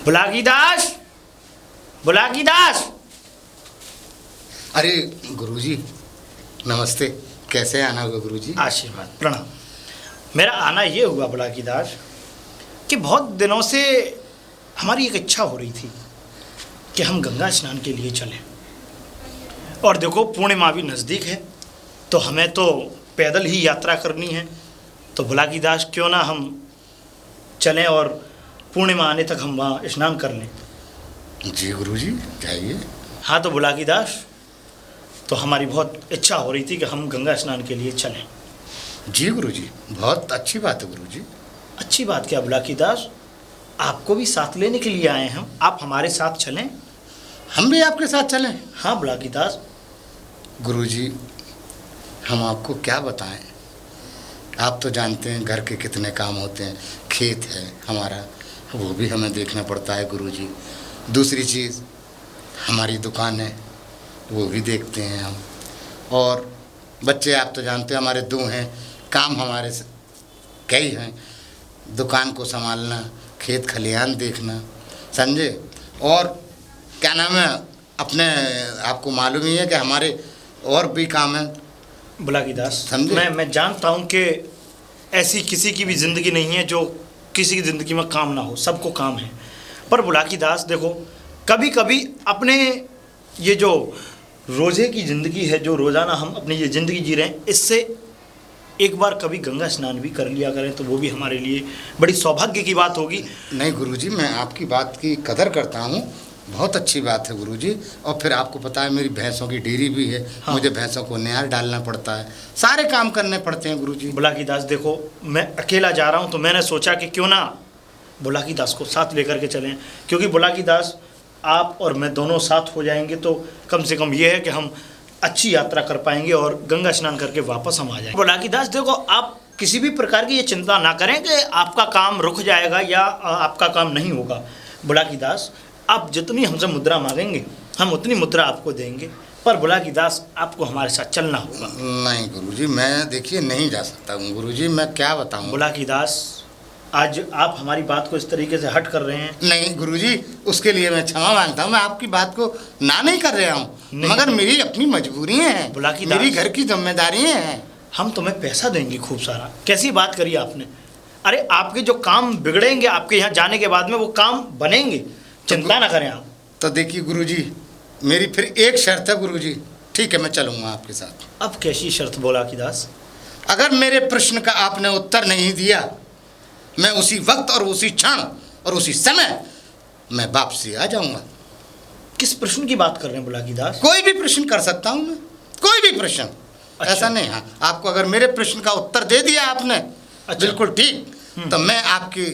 बुलाकीदास, बुलाकीदास। अरे गुरुजी नमस्ते, कैसे आना होगा गुरुजी? आशीर्वाद, प्रणाम। मेरा आना ये हुआ बुलाकीदास कि बहुत दिनों से हमारी एक इच्छा हो रही थी कि हम गंगा स्नान के लिए चलें। और देखो पूर्णिमा भी नज़दीक है, तो हमें तो पैदल ही यात्रा करनी है। तो बुलाकीदास क्यों ना हम चलें और पूर्णिमा आने तक हम वहाँ स्नान कर लें। जी गुरुजी जाइए। हाँ तो बुलाकीदास, तो हमारी बहुत इच्छा हो रही थी कि हम गंगा स्नान के लिए चलें। जी गुरुजी, बहुत अच्छी बात है गुरुजी। अच्छी बात क्या बुलाकीदास, आपको भी साथ लेने के लिए आए हैं हम, आप हमारे साथ चलें। हम भी आपके साथ चलें? हाँ बुलाकीदास। गुरुजी हम आपको क्या बताएं, आप तो जानते हैं घर के कितने काम होते हैं। खेत है हमारा, वो भी हमें देखना पड़ता है गुरुजी। दूसरी चीज़ हमारी दुकान है, वो भी देखते हैं हम। और बच्चे आप तो जानते हैं हमारे 2 हैं, काम हमारे कई हैं, दुकान को संभालना, खेत खलिहान देखना, समझे। और क्या नाम है अपने, आपको मालूम ही है कि हमारे और भी काम हैं बुलाकीदास। समझे। मैं जानता हूँ कि ऐसी किसी की भी ज़िंदगी नहीं है जो किसी की ज़िंदगी में काम ना हो, सबको काम है। पर बुलाकीदास देखो, कभी कभी अपने ये जो रोज़े की ज़िंदगी है, जो रोज़ाना हम अपनी ये ज़िंदगी जी रहे हैं, इससे एक बार कभी गंगा स्नान भी कर लिया करें तो वो भी हमारे लिए बड़ी सौभाग्य की बात होगी। नहीं गुरुजी, मैं आपकी बात की कदर करता हूँ, बहुत अच्छी बात है गुरुजी। और फिर आपको पता है मेरी भैंसों की डेयरी भी है। हाँ। मुझे भैंसों को निहार डालना पड़ता है, सारे काम करने पड़ते हैं गुरुजी। बुलाकीदास देखो, मैं अकेला जा रहा हूँ तो मैंने सोचा कि क्यों ना बुलाकीदास को साथ लेकर के चलें, क्योंकि बुलाकीदास आप और मैं दोनों साथ हो जाएंगे तो कम से कम ये है कि हम अच्छी यात्रा कर पाएंगे और गंगा स्नान करके वापस हम आ जाएंगे। बुलाकीदास देखो, आप किसी भी प्रकार की ये चिंता ना करें कि आपका काम रुक जाएगा या आपका काम नहीं होगा। बुलाकीदास, आप जितनी हमसे मुद्रा मांगेंगे हम उतनी मुद्रा आपको देंगे, पर बुलाकीदास आपको हमारे साथ चलना होगा। नहीं गुरुजी, मैं देखिए नहीं जा सकता हूँ गुरुजी, मैं क्या बताऊँ। बुलाकीदास, आज आप हमारी बात को इस तरीके से हट कर रहे हैं। नहीं गुरुजी, उसके लिए मैं क्षमा मांगता हूँ। मैं आपकी बात को ना नहीं कर रहा हूँ, मगर मेरी अपनी मजबूरियाँ हैं, बुलाकीदास, मेरी घर की जिम्मेदारियाँ हैं। हम तुम्हें पैसा देंगे खूब सारा। कैसी बात करी आपने। अरे आपके जो काम बिगड़ेंगे आपके यहाँ जाने के बाद में, वो काम बनेंगे, चिंता ना करें आप। तो देखिए गुरुजी, मेरी फिर एक शर्त है गुरुजी। ठीक है, मैं चलूँगा आपके साथ। अब कैसी शर्त बुलाकीदास? अगर मेरे प्रश्न का आपने उत्तर नहीं दिया, मैं उसी वक्त और उसी क्षण और उसी समय मैं वापसी आ जाऊंगा। किस प्रश्न की बात कर रहे हैं बुलाकीदास? कोई भी प्रश्न कर सकता हूं मैं, कोई भी प्रश्न। अच्छा। ऐसा नहीं। हाँ, आपको अगर मेरे प्रश्न का उत्तर दे दिया आपने, अच्छा। बिल्कुल ठीक, तो मैं आपकी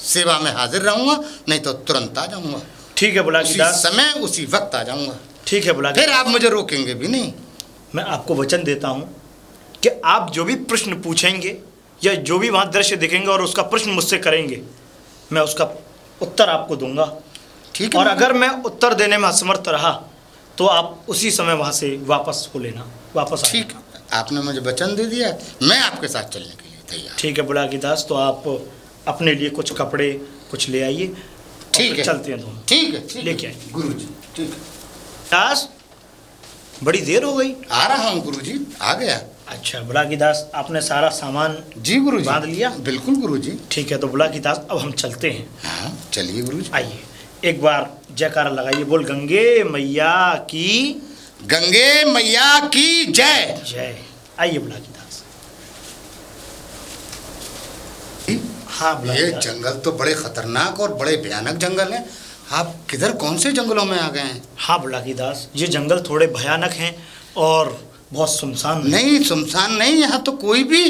सेवा में हाजिर रहूंगा, नहीं तो तुरंत आ जाऊंगा। ठीक है बुलाकीदास, उसी समय उसी वक्त आ जाऊंगा। ठीक है बुलाकीदास, फिर आप मुझे रोकेंगे भी नहीं। मैं आपको वचन देता हूँ कि आप जो भी प्रश्न पूछेंगे या जो भी वहाँ दृश्य दिखेंगे और उसका प्रश्न मुझसे करेंगे, मैं उसका उत्तर आपको दूंगा। ठीक है। और अगर मैं उत्तर देने में असमर्थ रहा तो आप उसी समय वहाँ से वापस हो लेना, वापस। ठीक, आपने मुझे वचन दे दिया, मैं आपके साथ चलने के लिए तैयार। ठीक है बुलाकीदास, तो आप अपने लिए कुछ कपड़े कुछ ले आइए। ठीक है, चलते हैं दोनों। ठीक है, लेके आइए गुरुजी। ठीक है। दास, बड़ी देर हो गई। आ रहा हूँ गुरुजी, आ गया। अच्छा बुलाकीदास, आपने सारा सामान जी गुरुजी बांध लिया? बिल्कुल गुरुजी। ठीक है, तो बुलाकीदास अब हम चलते हैं। हाँ चलिए गुरुजी। आइए, एक बार जयकारा लगाइए, बोल गंगे मैया की, गंगे मैया की जय। जय। आइए बुलाकीदास। हाँ ये बुलाकीदास, जंगल तो बड़े खतरनाक और बड़े भयानक जंगल हैं। आप किधर, कौन से जंगलों में आ गए हैं? हाँ बुलाकीदास, ये जंगल थोड़े भयानक हैं और बहुत सुनसान। नहीं सुनसान नहीं, यहाँ तो कोई भी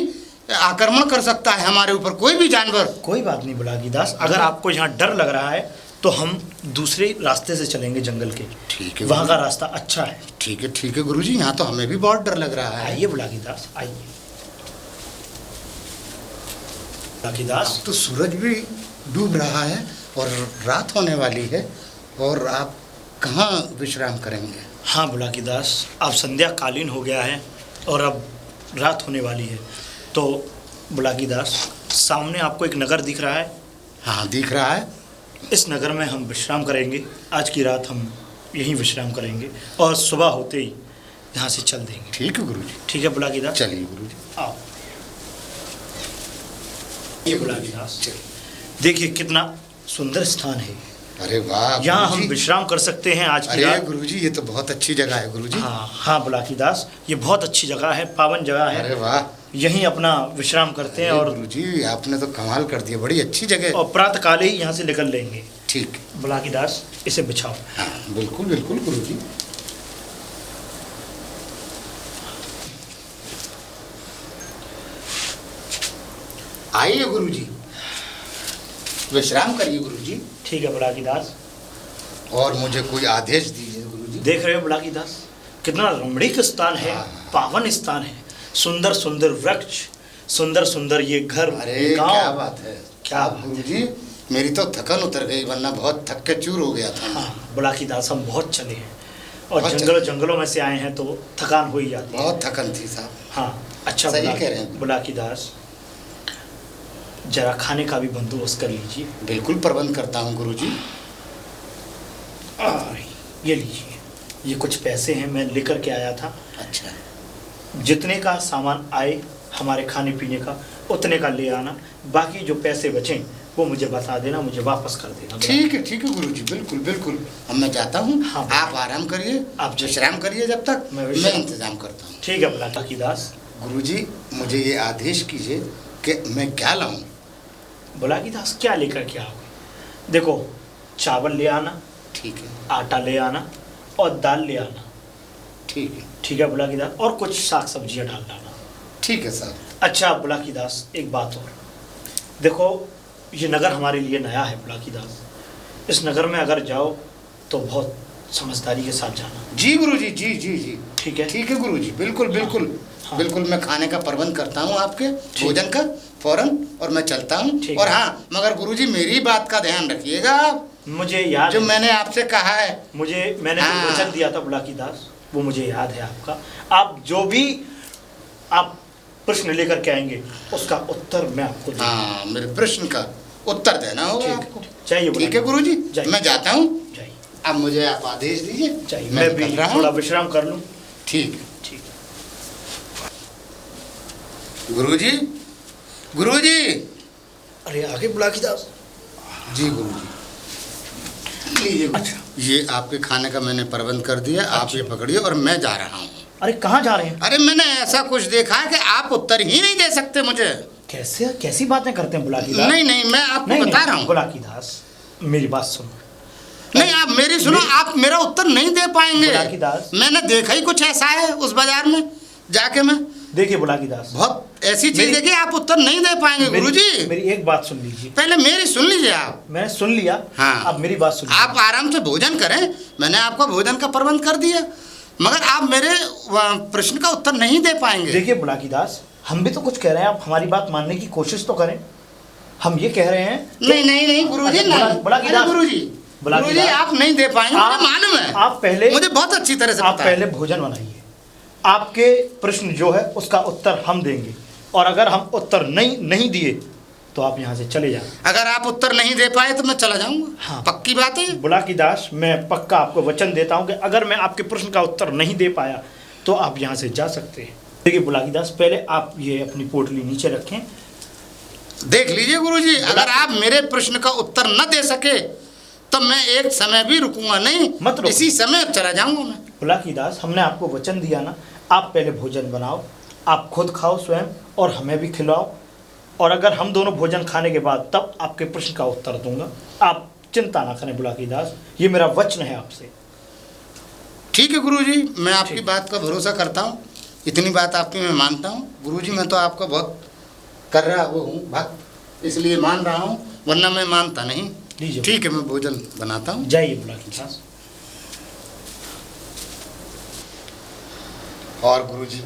आक्रमण कर सकता है हमारे ऊपर, कोई भी जानवर। कोई बात नहीं बुलाकीदास, अगर आपको यहाँ डर लग रहा है तो हम दूसरे रास्ते से चलेंगे जंगल के। ठीक है, वहाँ का रास्ता अच्छा है। ठीक है गुरुजी, यहाँ तो हमें भी बहुत डर लग रहा है। आइए बुलाकीदास, आइए। बुलाकीदास, तो सूरज भी डूब रहा है और रात होने वाली है, और आप कहाँ विश्राम करेंगे? हाँ बुलाकीदास, अब संध्या कालीन हो गया है और अब रात होने वाली है। तो बुलाकीदास, सामने आपको एक नगर दिख रहा है? हाँ दिख रहा है। इस नगर में हम विश्राम करेंगे। आज की रात हम यहीं विश्राम करेंगे और सुबह होते ही यहाँ से चल देंगे। ठीक है गुरुजी। ठीक है बुलाकीदास, चलिए गुरुजी। आओ। ये बुलाकीदास, देखिए कितना सुंदर स्थान है। अरे वाह, यहाँ हम गुरुजी। विश्राम कर सकते हैं आज की अरे रात। गुरुजी, ये तो बहुत अच्छी जगह है गुरुजी। हाँ हाँ बुलाकीदास, ये बहुत अच्छी जगह है, पावन जगह है। अरे वाह, यहीं अपना विश्राम करते हैं और गुरुजी आपने तो कमाल कर दिया, बड़ी अच्छी जगह। और प्रातः काल ही यहाँ से निकल लेंगे। ठीक। बुलाकीदास, इसे बिछाओ। हाँ बिल्कुल बिल्कुल गुरुजी। आइए गुरुजी, विश्राम करिए गुरुजी। ठीक है बुलाकीदास। और मुझे कोई आदेश दीजिए गुरुजी। देख रहे हो बुलाकीदास, कितना रमणीक स्थान है, पावन स्थान है। सुंदर सुंदर वृक्ष, सुंदर सुंदर ये घर, अरे ये गांव। क्या बात है, क्या गुरुजी, मेरी तो थकन उतर गई, वरना बहुत थक के चूर हो गया था। हाँ बुलाकीदास, हम बहुत चले हैं और बहुत जंगलों में से आए हैं तो थकान हो ही जाती है। बहुत थकन थी साहब। हाँ अच्छा सही कह रहे हैं। बुलाकीदास, जरा खाने का भी बंदोबस्त कर लीजिए। बिल्कुल प्रबंध करता हूँ गुरुजी। ये लीजिए, ये कुछ पैसे हैं, मैं लेकर के आया था। अच्छा। जितने का सामान आए हमारे खाने पीने का, उतने का ले आना। बाकी जो पैसे बचें वो मुझे बता देना, मुझे वापस कर देना। ठीक है गुरुजी, बिल्कुल बिल्कुल। अब मैं जाता हूँ। हाँ, आप आराम करिए, आप विश्राम करिए, जब तक मैं मैं इंतजाम करता हूँ। ठीक है बुलाकीदास। गुरुजी, मुझे ये आदेश कीजिए कि मैं क्या लाऊं। बुलाकीदास, क्या लेकर के आओगे? देखो, चावल ले आना, ठीक है। आटा ले आना और दाल ले आना। ठीक है। ठीक है बुलाकीदास, और कुछ साग सब्जियां डाल डालना। ठीक है साहब। अच्छा बुलाकीदास, एक बात और, देखो ये नगर हमारे लिए नया है बुलाकीदास। इस नगर में अगर जाओ तो बहुत समझदारी के साथ जाना। जी गुरुजी, जी जी जी। ठीक है। ठीक है गुरुजी, बिल्कुल बिल्कुल। हाँ। बिल्कुल मैं खाने का प्रबंध करता हूँ आपके भोजन का फौरन, और मैं चलता हूँ। ठीक और है। हाँ, मगर गुरुजी मेरी बात का ध्यान रखिएगा आप, मुझे याद जो है, मैंने आपसे कहा है। मैंने जो हाँ। वचन दिया था बुलाकीदास, वो मुझे याद है आपका। आप जो भी आप प्रश्न लेकर के आएंगे उसका उत्तर मैं आपको दूंगा। हाँ, मेरे प्रश्न का उत्तर देना होगा ठीक आपको। है, चाहिए ठीक है गुरुजी, जाइए। मैं जाता हूँ। चाहिए अब मुझे आप आदेश दीजिए। चाहिए, मैं मैं भी निकल रहा थोड़ा हूँ। विश्राम कर लूँ। ठीक है। ठीक है। गुरुजी, गुरुजी। अरे आगे बुलाकीदास। जी गुरुजी, लीजिए। अच्छा। ये आपके खाने का मैंने प्रबंध कर दिया, आप ये पकड़िए और मैं जा रहा हूँ। अरे कहाँ जा रहे हैं? अरे मैंने ऐसा कुछ देखा है कि आप उत्तर ही नहीं दे सकते मुझे। कैसे कैसी बातें करते हैं बुलाकीदास? नहीं नहीं, मैं आपको बता रहा हूँ। बुलाकीदास, मेरी बात सुनो। नहीं, आप मेरी सुनो, आप मेरा उत्तर नहीं दे पाएंगे। बुलाकीदास, मैंने देखा ही कुछ ऐसा है उस बाजार में जाके। मैं देखिए बुलाकीदास, बहुत ऐसी चीज है कि आप उत्तर नहीं दे पाएंगे गुरुजी। मेरी एक बात सुन लीजिए। पहले मेरी सुन लीजिए आप। मैंने सुन लिया। हाँ। अब मेरी बात सुन आप आराम से भोजन करें, मैंने आपको भोजन का प्रबंध कर दिया, मगर आप मेरे प्रश्न का उत्तर नहीं दे पाएंगे। देखिए बुलाकीदास, हम भी तो कुछ कह रहे हैं, आप हमारी बात मानने की कोशिश तो करें। हम ये कह रहे हैं नहीं नहीं नहीं गुरुजी, अच्छा, नहीं। बुलाकीदास, अरे गुरुजी, गुरुजी आप नहीं दे पाएंगे, मुझे मालूम है। आप पहले, मुझे बहुत अच्छी तरह से आप पता है। पहले भोजन बनाइए। आपके प्रश्न जो है उसका उत्तर हम देंगे, और अगर हम उत्तर नहीं दिए तो आप यहाँ से चले जाएं। अगर आप उत्तर नहीं दे पाए तो मैं चला जाऊंगा। हाँ। पक्की बात है। बुलाकीदास, मैं पक्का आपको वचन देता हूँ कि अगर मैं आपके प्रश्न का उत्तर नहीं दे पाया तो आप यहाँ से जा सकते हैं। देखिए बुलाकीदास, पहले आप ये अपनी पोटली नीचे रखें। देख लीजिए गुरुजी, अगर आप मेरे प्रश्न का उत्तर न दे सके तो मैं एक समय भी रुकूंगा नहीं, मत रुको। इसी समय चला जाऊंगा मैं। बुलाकीदास, हमने आपको वचन दिया ना, आप पहले भोजन बनाओ, आप खुद खाओ स्वयं और हमें भी खिलाओ, और अगर हम दोनों भोजन खाने के बाद तब आपके प्रश्न का उत्तर दूंगा। आप चिंता ना करें बुलाकीदास, ये मेरा वचन है आपसे। ठीक है गुरुजी, मैं आपकी ठीक। बात का भरोसा करता हूँ, इतनी बात आपकी मैं मानता हूँ। गुरुजी, मैं तो आपका बहुत कर रहा वो हूँ भक्त, इसलिए मान रहा हूँ, वरना मैं मानता नहीं। लीजिए। ठीक है, मैं भोजन बनाता हूँ। जाइए बुलाकीदास। और गुरुजी,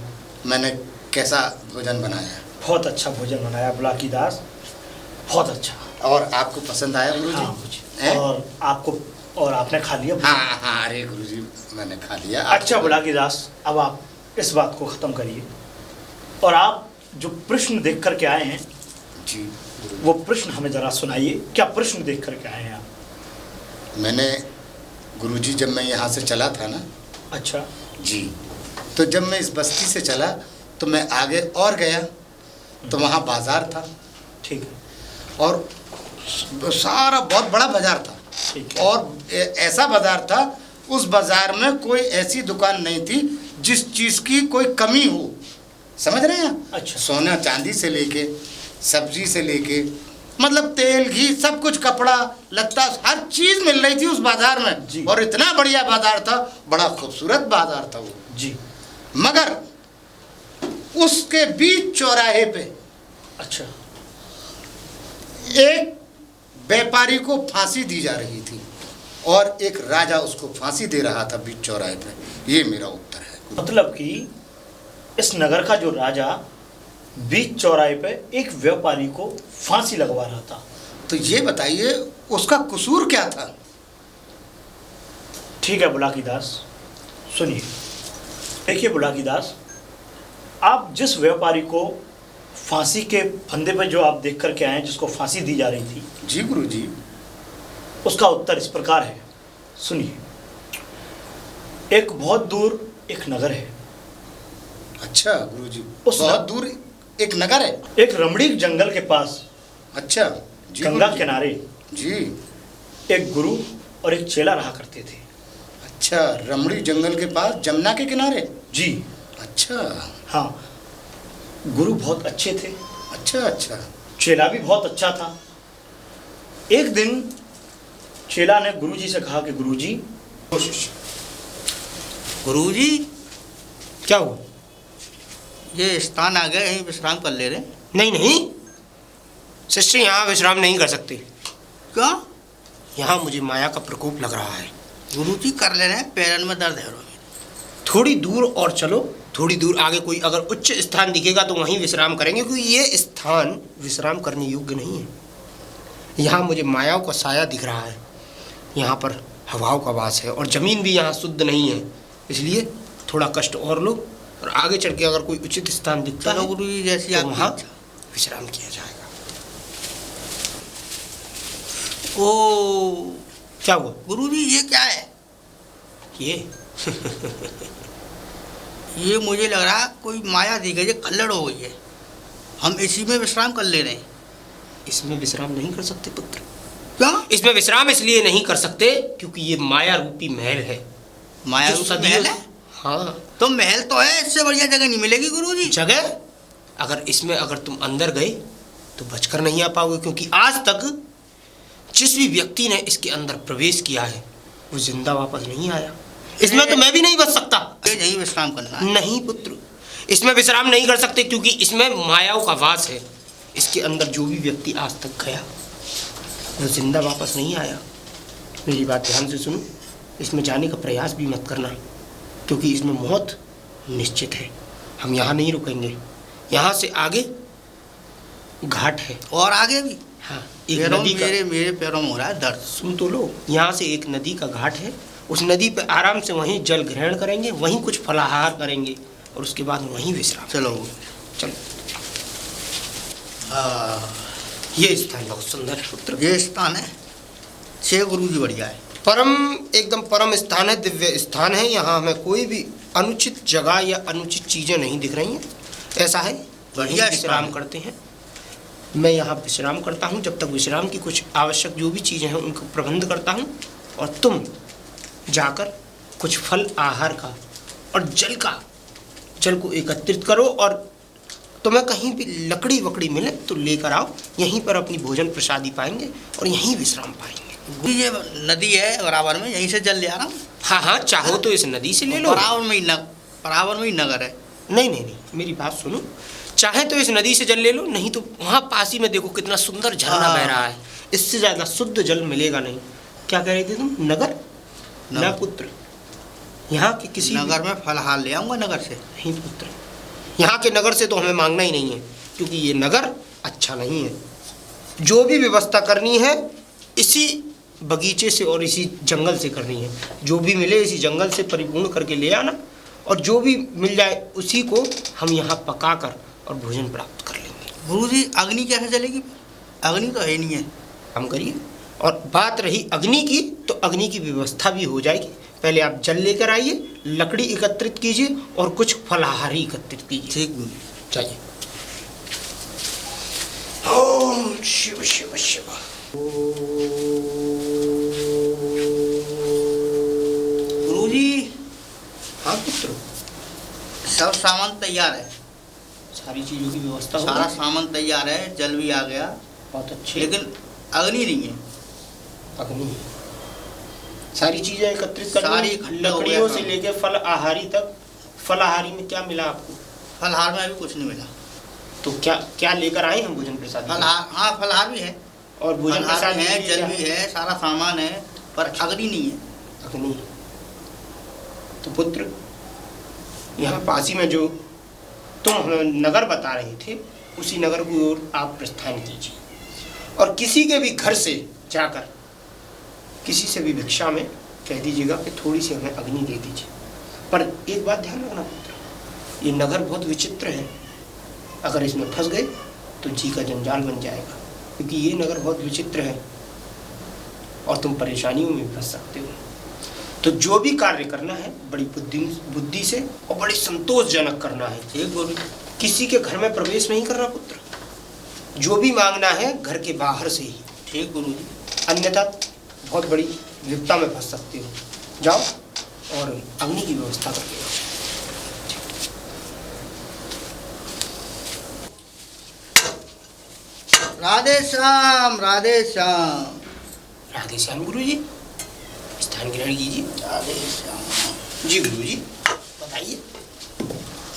मैंने कैसा भोजन बनाया? बहुत अच्छा भोजन बनाया बुलाकीदास, बहुत अच्छा। और आपको पसंद आया गुरुजी? हाँ मुझे, हैं? और आपने खा लिया? हाँ हाँ, अरे गुरुजी मैंने खा लिया। अच्छा बुलाकीदास, अब आप इस बात को ख़त्म करिए और आप जो प्रश्न देख कर के आए हैं जी गुरुजी। वो प्रश्न हमें ज़रा सुनाइए। क्या प्रश्न देख कर के आए हैं आप? मैंने गुरुजी जब मैं यहाँ से चला था ना अच्छा जी, तो जब मैं इस बस्ती से चला तो मैं आगे और गया तो वहाँ बाज़ार था। ठीक है। और सारा बहुत बड़ा बाज़ार था। ठीक है। और ऐसा बाज़ार था, उस बाज़ार में कोई ऐसी दुकान नहीं थी जिस चीज़ की कोई कमी हो। समझ रहे हैं? अच्छा। सोना चांदी से लेके, सब्जी से लेके, मतलब तेल घी सब कुछ, कपड़ा लत्ता, हर चीज़ मिल रही थी उस बाज़ार में जी। और इतना बढ़िया बाज़ार था, बड़ा खूबसूरत बाज़ार था वो जी। मगर उसके बीच चौराहे पे अच्छा। एक व्यापारी को फांसी दी जा रही थी और एक राजा उसको फांसी दे रहा था बीच चौराहे पे। ये मेरा उत्तर है। मतलब कि इस नगर का जो राजा बीच चौराहे पे एक व्यापारी को फांसी लगवा रहा था। तो ये बताइए उसका कसूर क्या था? ठीक है बुलाकी दास, सुनिए। देखिए बुलाकी दास, आप जिस व्यापारी को फांसी के फंदे पर जो आप देख करके आए, जिसको फांसी दी जा रही थी, जी गुरुजी, उसका उत्तर इस प्रकार है। सुनिए, एक बहुत दूर एक नगर है। अच्छा गुरुजी, उस बहुत दूर एक नगर है। एक रमणीक जंगल के पास, अच्छा जी, गंगा गुरुजी। किनारे जी। एक गुरु और एक चेला रहा करते थे। अच्छा, रमणी जंगल के पास जमुना के किनारे। जी अच्छा हाँ, गुरु बहुत अच्छे थे, अच्छा अच्छा। चेला भी बहुत अच्छा था। एक दिन चेला ने गुरुजी से कहा कि गुरुजी, गुरुजी, क्या हुआ? ये स्थान आ गए, यहीं विश्राम कर ले रहे? नहीं नहीं, शिष्य यहाँ विश्राम नहीं कर सकते। क्या? यहाँ मुझे माया का प्रकोप लग रहा है। गुरुजी कर ले रहे हैं, पैरन में दर्द है। थोड़ी दूर और चलो, थोड़ी दूर आगे कोई अगर उच्च स्थान दिखेगा तो वहीं विश्राम करेंगे, क्योंकि ये स्थान विश्राम करने योग्य नहीं है। यहाँ मुझे मायाओं का साया दिख रहा है, यहाँ पर हवाओं का वास है और ज़मीन भी यहाँ शुद्ध नहीं है, इसलिए थोड़ा कष्ट और लो और आगे चल के अगर कोई उचित स्थान दिखता चलो है गुरुजी, जैसी तो आपकी वहाँ इच्छा। विश्राम किया जाएगा। ओ क्या हुआ? गुरुजी, ये क्या है? ये ये मुझे लग रहा है कोई माया दी गई है, कल्लड़ हो गई है। हम इसी में विश्राम कर ले रहे हैं। इसमें विश्राम नहीं कर सकते पुत्र। क्या? इसमें विश्राम इसलिए नहीं कर सकते क्योंकि ये माया रूपी महल है। माया जो रूपी सदियों महल से- है? हाँ, तो महल तो है, इससे बढ़िया जगह नहीं मिलेगी गुरुजी। जगह अगर इसमें अगर तुम अंदर गए तो बचकर नहीं आ पाओगे, क्योंकि आज तक जिस भी व्यक्ति ने इसके अंदर प्रवेश किया है वो जिंदा वापस नहीं आया। इसमें तो मैं भी नहीं बच सकता। ये यहीं विश्राम करना है। नहीं पुत्र, इसमें विश्राम नहीं कर सकते क्योंकि इसमें मायाओं का वास है। इसके अंदर जो भी व्यक्ति आज तक गया वो जिंदा वापस नहीं आया। मेरी बात ध्यान से सुनो, इसमें जाने का प्रयास भी मत करना क्योंकि इसमें मौत निश्चित है। हम यहाँ नहीं रुकेंगे, यहाँ से आगे घाट है। और आगे भी? हाँ, एक पैरों नदी का, मेरे पैरों में हो रहा है दर्द। सुन तो लो, यहाँ से एक नदी का घाट है, उस नदी पे आराम से वहीं जल ग्रहण करेंगे, वहीं कुछ फलाहार करेंगे और उसके बाद वहीं विश्राम। चलो चलो। ये स्थान बहुत सुंदर है पुत्र। ये स्थान है, छह गुरुजी बढ़िया है। परम, एकदम परम स्थान है, दिव्य स्थान है। यहाँ हमें कोई भी अनुचित जगह या अनुचित चीज़ें नहीं दिख रही हैं। ऐसा है, बढ़िया यहीं विश्राम स्थान। करते हैं। मैं यहाँ विश्राम करता हूँ, जब तक विश्राम की कुछ आवश्यक जो भी चीज़ें हैं उनको प्रबंध करता हूँ, और तुम जाकर कुछ फल आहार का और जल को एकत्रित करो, और तुम्हें कहीं भी लकड़ी वकड़ी मिले तो लेकर आओ। यहीं पर अपनी भोजन प्रसादी पाएंगे और यहीं विश्राम पाएंगे। ये नदी है बराबर में, यहीं से जल ले आ रहा हूँ। हाँ हाँ, चाहो तो इस नदी से ले लो। बराबर में ही नगर है। नहीं नहीं नहीं, मेरी बात सुनो, चाहे तो इस नदी से जल ले लो, नहीं तो वहाँ पास ही में देखो कितना सुंदर झरना बह रहा है। इससे ज़्यादा शुद्ध जल मिलेगा नहीं। क्या कह रहे थे तुम? नगर? ना पुत्र, यहाँ के किसी नगर में फलहार ले आऊँगा नगर से। नहीं पुत्र, यहाँ के नगर से तो हमें मांगना ही नहीं है, क्योंकि ये नगर अच्छा नहीं है। जो भी व्यवस्था करनी है इसी बगीचे से और इसी जंगल से करनी है। जो भी मिले इसी जंगल से परिपूर्ण करके ले आना, और जो भी मिल जाए उसी को हम यहाँ पका कर और भोजन प्राप्त कर लेंगे। गुरुजी, अग्नि कैसे जलेगी? अग्नि तो है नहीं है। काम करिए, और बात रही अग्नि की, तो अग्नि की व्यवस्था भी हो जाएगी। पहले आप जल लेकर आइए, लकड़ी एकत्रित कीजिए और कुछ फलाहारी एकत्रित कीजिए। ठीक गुरुजी। चाहिए। ओम शिव शिव शिव। गुरुजी हाँ पुत्र, सब सामान तैयार है, सारी चीजों की व्यवस्था हो सारा गई। सामान तैयार है, जल भी आ गया, बहुत अच्छे। लेकिन अग्नि नहीं है। अग्नि, सारी चीजें एकत्रित कर सारी ली, इकट्ठा हो लकड़ियों गया से काम। लेके फल आहारी तक। फलाहारी में क्या मिला आपको? फलहार में अभी कुछ नहीं मिला। तो क्या क्या लेकर आए हम भोजन प्रसाद? फलहार, हाँ फलहार भी है, और भोजन फलहार प्रसाद भी है, में जल क्या भी है, सारा सामान है, पर अग्नि नहीं है। अग्नि। तो पुत्र, यहाँ पास ही में जो तुम हमें नगर बता रहे थे, उसी नगर की ओर आप प्रस्थान कीजिए और किसी के भी घर से जाकर किसी से भी भिक्षा में कह दीजिएगा कि थोड़ी सी हमें अग्नि दे दीजिए। पर एक बात ध्यान रखना पुत्र, ये नगर बहुत विचित्र है। अगर इसमें फंस गए तो जी का जंजाल बन जाएगा, क्योंकि ये नगर बहुत विचित्र है और तुम परेशानियों में भी फंस सकते हो। तो जो भी कार्य करना है बड़ी बुद्धि से और बड़ी संतोषजनक करना है। ठीक गुरु। किसी के घर में प्रवेश नहीं करना पुत्र, जो भी मांगना है घर के बाहर से ही। ठीक गुरु जी। अन्यथा बहुत बड़ी विपदा में फंस सकते हो। जाओ और अग्नि की व्यवस्था करके आओ। राधे श्याम, राधे श्याम। राधे श्याम गुरु जी, स्थान ग्रहण कीजिए। राधे श्याम। जी गुरु जी, बताइए।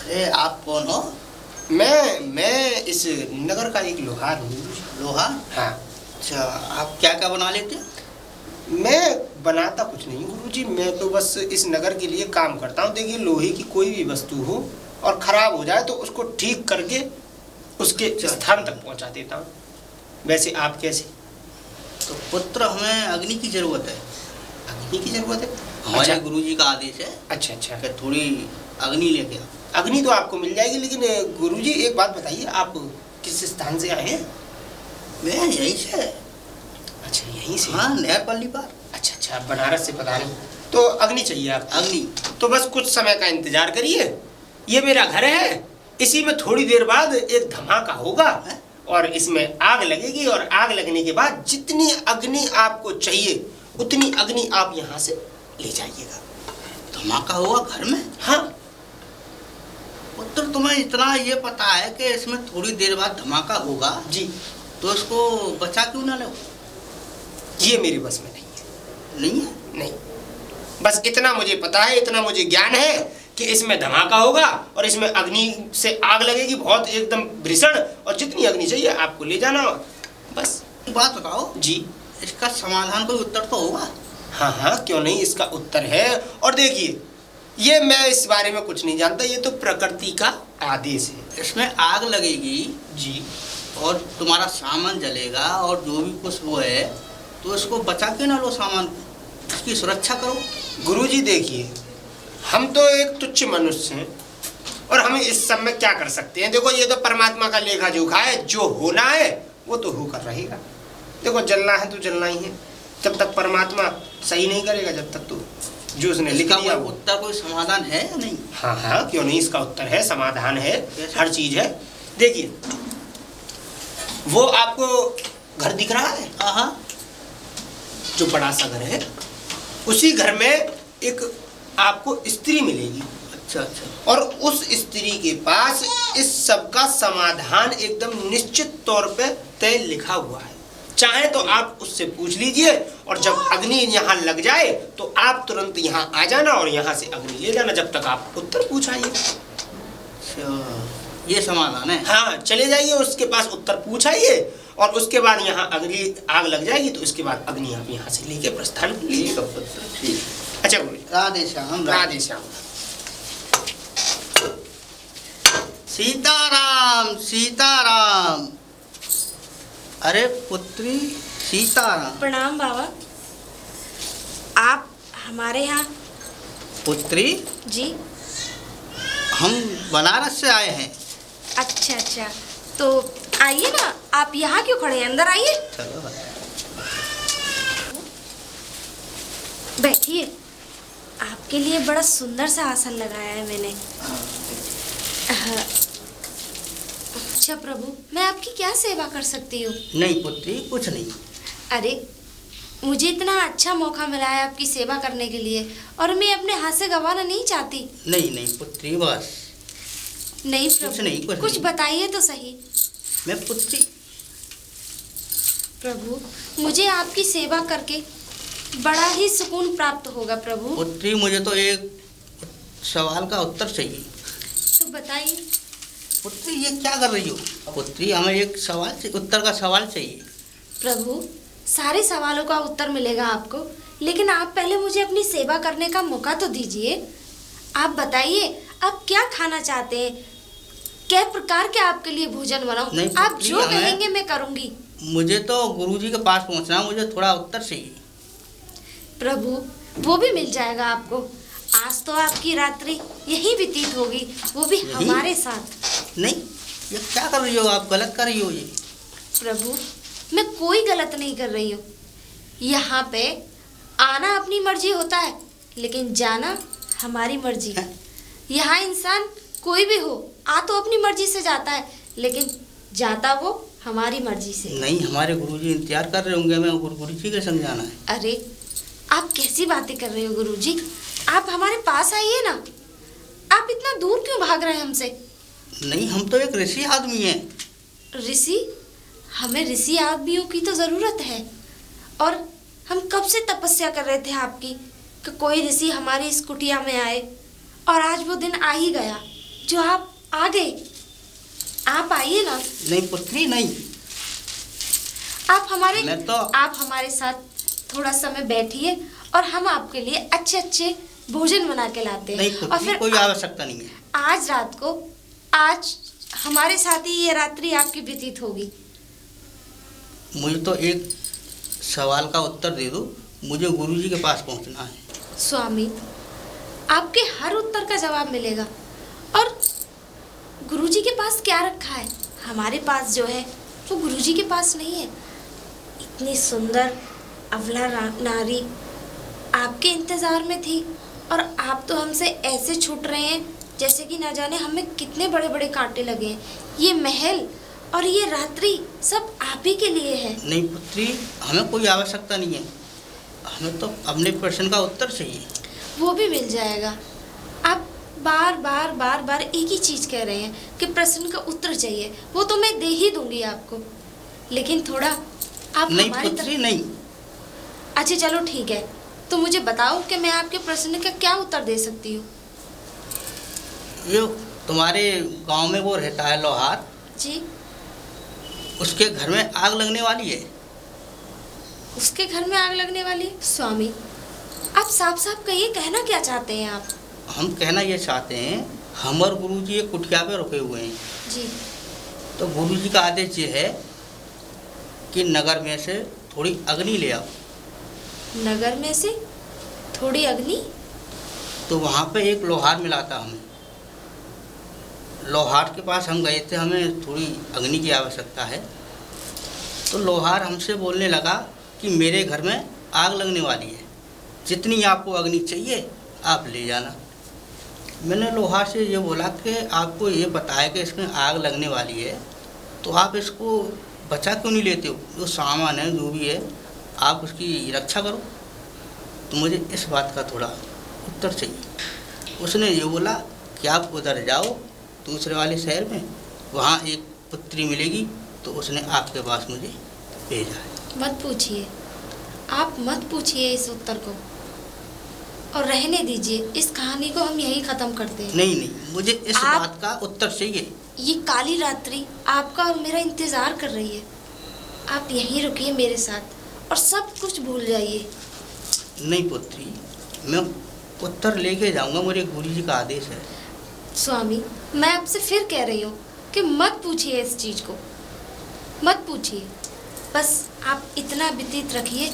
अरे आप कौन हो? मैं इस नगर का एक लोहार हूँ गुरु जी। लोहा? हाँ। अच्छा, आप क्या क्या बना लेते हैं? मैं बनाता कुछ नहीं गुरुजी, मैं तो बस इस नगर के लिए काम करता हूँ। देखिए, लोहे की कोई भी वस्तु हो और खराब हो जाए तो उसको ठीक करके उसके स्थान तक पहुँचा देता हूँ। वैसे आप कैसे? तो पुत्र, हमें अग्नि की जरूरत है। अग्नि की जरूरत है? हमारे अच्छा गुरुजी का आदेश है अच्छा अच्छा। कि थोड़ी अग्नि लेके आओ। अग्नि तो आपको मिल जाएगी, लेकिन गुरुजी एक बात बताइए, आप किस स्थान से आए हैं? मैं यहीं से। अच्छा, यहीं से? हाँ, नहरपल्ली पार। अच्छा अच्छा, आप बनारस से पधारे। तो अग्नि चाहिए आपको? अग्नि। तो बस कुछ समय का इंतजार करिए, ये मेरा घर है, इसी में थोड़ी देर बाद एक धमाका होगा और इसमें आग लगेगी, और आग लगने के बाद जितनी अग्नि आपको चाहिए उतनी अग्नि आप यहाँ से ले जाइएगा। धमाका हुआ घर में? हाँ। पुत्र, तुम्हें इतना ये पता है कि इसमें थोड़ी देर बाद धमाका होगा जी। तो इसको बचा क्यों ना लो? ये मेरे बस में नहीं है। नहीं है? नहीं, बस इतना मुझे पता है, इतना मुझे ज्ञान है कि इसमें धमाका होगा और इसमें अग्नि से आग लगेगी, बहुत एकदम भीषण, और जितनी अग्नि चाहिए आपको ले जाना, बस। एक बात बताओ जी। इसका समाधान कोई उत्तर तो होगा? हाँ हाँ, क्यों नहीं, इसका उत्तर है। और देखिए, ये मैं इस बारे में कुछ नहीं जानता, ये तो प्रकृति का आदेश है। इसमें आग लगेगी जी। और तुम्हारा सामान जलेगा और जो भी कुछ वो है, तो इसको बचा के ना लो सामान को, इसकी सुरक्षा करो। गुरुजी देखिए, हम तो एक तुच्छ मनुष्य हैं और हम इस सब में क्या कर सकते हैं। देखो, ये तो परमात्मा का लेखा जोखा है, जो होना है वो तो होकर रहेगा। देखो, जलना है तो जलना ही है, जब तक परमात्मा सही नहीं करेगा, जब तक तो जो उसने लिख दिया वो। उत्तर कोई समाधान है या नहीं? हाँ हाँ, क्यों नहीं, इसका उत्तर है, समाधान है, कैसे? हर चीज है। देखिए, वो आपको घर दिख रहा है? हाँ। जो बड़ा सा घर है, उसी घर में एक आपको स्त्री मिलेगी। अच्छा अच्छा। और उस स्त्री के पास इस सब का समाधान एकदम निश्चित तौर पे तय लिखा हुआ है। चाहे तो आप उससे पूछ लीजिए, और जब अग्नि यहाँ लग जाए तो आप तुरंत यहाँ आ जाना और यहाँ से अग्नि ले जाना, जब तक आप उत्तर पूछाइए। अच्छा, ये समाधान है? हाँ, चले जाइए, उसके पास उत्तर पूछाइए, और उसके बाद यहाँ अग्नि आग लग जाएगी, तो उसके बाद अग्नि आप यहाँ से लेके प्रस्थान लीजिएगा पुत्र। ठीक। अच्छा गुरु, राधे श्याम। राधे श्याम। सीताराम, सीताराम। अरे पुत्री, सीताराम। प्रणाम बाबा। आप हमारे यहाँ? पुत्री, जी। हम बनारस से आए हैं। अच्छा अच्छा, तो आइए ना, आप यहाँ क्यों खड़े हैं, अंदर आइए। चलो। बैठिए। आपके लिए बड़ा सुंदर सा आसन लगाया है मैंने। अच्छा प्रभु, मैं आपकी क्या सेवा कर सकती हूँ? नहीं पुत्री, कुछ नहीं। अरे, मुझे इतना अच्छा मौका मिला है आपकी सेवा करने के लिए और मैं अपने हाथ से गंवाना नहीं चाहती। नहीं नहीं पुत्री, बस। नहीं कुछ प्रभु, नहीं, कुछ कुछ नहीं। बताइए तो सही। मैं पुत्री, प्रभु, मुझे आपकी सेवा करके बड़ा ही सुकून प्राप्त होगा प्रभु। पुत्री मुझे तो एक सवाल का उत्तर चाहिए। तो बताइए। पुत्री ये क्या कर रही हो? पुत्री हमें एक सवाल से उत्तर का सवाल चाहिए। प्रभु, सारे सवालों का उत्तर मिलेगा आपको, लेकिन आप पहले मुझे अपनी सेवा करने का मौका तो दीजिए। आप बताइए, आप क्या खाना चाहते हैं? क्या प्रकार के आपके लिए भोजन बनाऊं? नहीं, आप पुत्री, जो हमें- कहेंगे मैं करूंगी। मुझे तो गुरुजी के पास पहुंचना है, मुझे थोड़ा उत्तर चाहिए। प्रभु, वो भी मिल जाएगा आपको। आज तो आपकी रात्रि यही व्यतीत होगी, वो भी यहीं? हमारे साथ। नहीं, ये क्या कर रही हो? आप गलत कर रही हो ये। प्रभु, मैं कोई गलत नहीं कर रही हूँ। यहाँ पे आना अपनी मर्जी होता है, लेकिन जाना हमारी मर्जी। हैं? यहाँ इंसान कोई भी हो, आ तो अपनी मर्जी से जाता है, लेकिन जाता वो हमारी मर्जी से। नहीं, हमारे गुरुजी इंतजार कर रहे होंगे, हमें गुरुजी के संग जाना है। अरे, आप कैसी बातें कर रहे हो गुरुजी? आप हमारे पास आइए ना। आप इतना दूर क्यों भाग रहे हैं हमसे? नहीं, हम तो एक ऋषि आदमी हैं। ऋषि? हमें ऋषि आदमियों की तो जरूरत है, और हम कब से तपस्या कर रहे थे आपकी कि कोई ऋषि हमारी इस कुटिया में आए, और आज वो दिन आ ही गया जो आप आ गए। आप आइए ना। नहीं पुत्री, नहीं। आप हमारे साथ थोड़ा समय बैठिए और हम आपके लिए अच्छे अच्छे भोजन बना के लाते नहीं हैं। पुत्री, और फिर कोई आवश्यकता नहीं है। आज रात को, आज हमारे साथ ही ये रात्रि आपकी व्यतीत होगी। मुझे तो एक सवाल का उत्तर दे दो, मुझे गुरुजी के पास पहुंचना है। स्वामी, आपके हर उत्तर का जवाब मिलेगा। और गुरुजी के पास क्या रखा है? हमारे पास जो है वो गुरुजी के पास नहीं है। इतनी सुंदर अबला नारी आपके इंतजार में थी, और आप तो हमसे ऐसे छूट रहे हैं जैसे कि ना जाने हमें कितने बड़े बड़े कांटे लगे हैं। ये महल और ये रात्रि सब आप ही के लिए है। नहीं पुत्री, हमें कोई आवश्यकता नहीं है, हमें तो अपने प्रश्न का उत्तर चाहिए। वो भी मिल जाएगा। आप बार बार बार बार एक ही चीज कह रहे हैं कि प्रश्न का उत्तर चाहिए। वो तो मैं दे ही दूंगी आपको, लेकिन थोड़ा आप नहीं हमारी पुत्री, नहीं। अच्छा चलो ठीक है, तो मुझे बताओ कि मैं आपके प्रश्न का क्या उत्तर दे सकती हूँ। ये तुम्हारे गांव में वो रहता है लोहार, जी, उसके घर में आग लगने वाली है। उसके घर में आग लगने वाली है? स्वामी, आप साफ साफ कहिए, कहना क्या चाहते हैं आप? हम कहना ये चाहते हैं, हम और गुरुजी एक कुटिया पे रुके हुए हैं। जी। तो गुरुजी का आदेश ये है कि नगर में से थोड़ी अग्नि ले आओ। नगर में से थोड़ी अग्नि? तो वहाँ पे एक लोहार मिला था हमें। लोहार के पास हम गए थे, हमें थोड़ी अग्नि की आवश्यकता है। तो लोहार हमसे बोलने लगा कि मेरे घर में आग लगने वाली है, जितनी आपको अग्नि चाहिए आप ले जाना। मैंने लोहार से ये बोला कि आपको ये बताया कि इसमें आग लगने वाली है, तो आप इसको बचा क्यों नहीं लेते हो? जो सामान है जो भी है, आप उसकी रक्षा करो। तो मुझे इस बात का थोड़ा उत्तर चाहिए। उसने ये बोला कि आप उधर जाओ दूसरे वाले शहर में, वहाँ एक पुत्री मिलेगी, तो उसने आपके पास मुझे भेजा है। मत पूछिए, आप मत पूछिए इस उत्तर को, और रहने दीजिए। इस कहानी को हम यहीं ख़त्म करते हैं। नहीं नहीं, मुझे इस आप- बात का उत्तर चाहिए। ये काली रात्रि आपका और मेरा इंतज़ार कर रही है। आप यहीं रुकिए मेरे साथ और सब कुछ भूल जाइए। नहीं पुत्री, मैं उत्तर लेके जाऊंगा, मेरे गुरुजी का आदेश है। स्वामी, मैं आपसे फिर कह रही हूँ कि मत पूछिए इस चीज़ को, मत पूछिए। बस आप इतना व्यतीत रखिए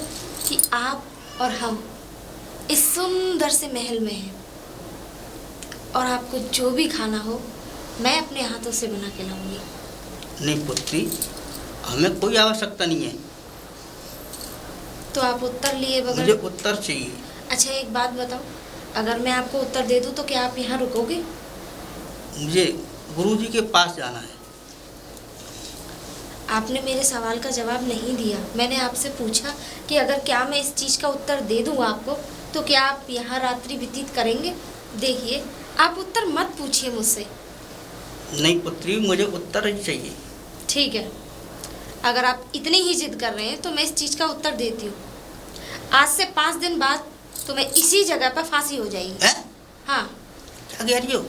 कि आप और हम इस सुंदर से महल में हैं, और आपको जो भी खाना हो मैं अपने हाथों से बना के लाऊंगी। नहीं पुत्री, हमें कोई आवश्यकता नहीं है, तो आप उत्तर लिए मुझे बगैर? उत्तर चाहिए। अच्छा एक बात बताओ, अगर मैं आपको उत्तर दे दूं तो क्या आप यहाँ रुकोगे? मुझे गुरुजी के पास जाना है। आपने मेरे सवाल का जवाब नहीं दिया। मैंने आपसे पूछा कि अगर क्या मैं इस चीज़ का उत्तर दे दूँ आपको तो क्या आप यहाँ रात्रि व्यतीत करेंगे? देखिए, आप उत्तर मत पूछिए मुझसे। नहीं पुत्री, मुझे उत्तर ही चाहिए। ठीक है, अगर आप इतनी ही जिद कर रहे हैं तो मैं इस चीज़ का उत्तर देती हूँ। आज से 5 दिन बाद तुम्हें इसी जगह पर फांसी हो जाएगी। हैं? हाँ, क्या कह रही हो?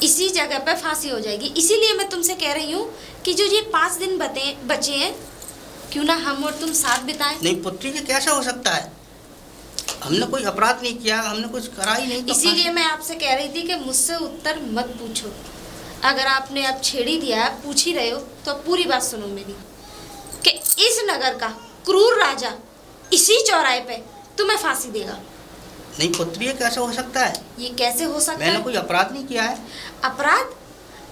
इसी जगह पर फांसी हो जाएगी। इसीलिए मैं तुमसे कह रही हूँ कि जो ये 5 दिन बचे हैं, क्यों ना हम और तुम साथ बिताएं। नहीं पुत्री, ये कैसे हो सकता है? हमने कोई अपराध नहीं किया, हमने कुछ करा ही नहीं। तो इसीलिए मैं आपसे कह रही थी कि मुझसे उत्तर मत पूछो। अगर आपने अब छेड़ ही दिया, आप पूछ ही रहे हो, तो पूरी बात सुनो मेरी कि इस नगर का क्रूर राजा इसी चौराहे पे तुम्हें फांसी देगा। नहीं पुत्री, ये कैसे हो सकता है? ये कैसे हो सकता मैंने है? कोई अपराध नहीं किया है।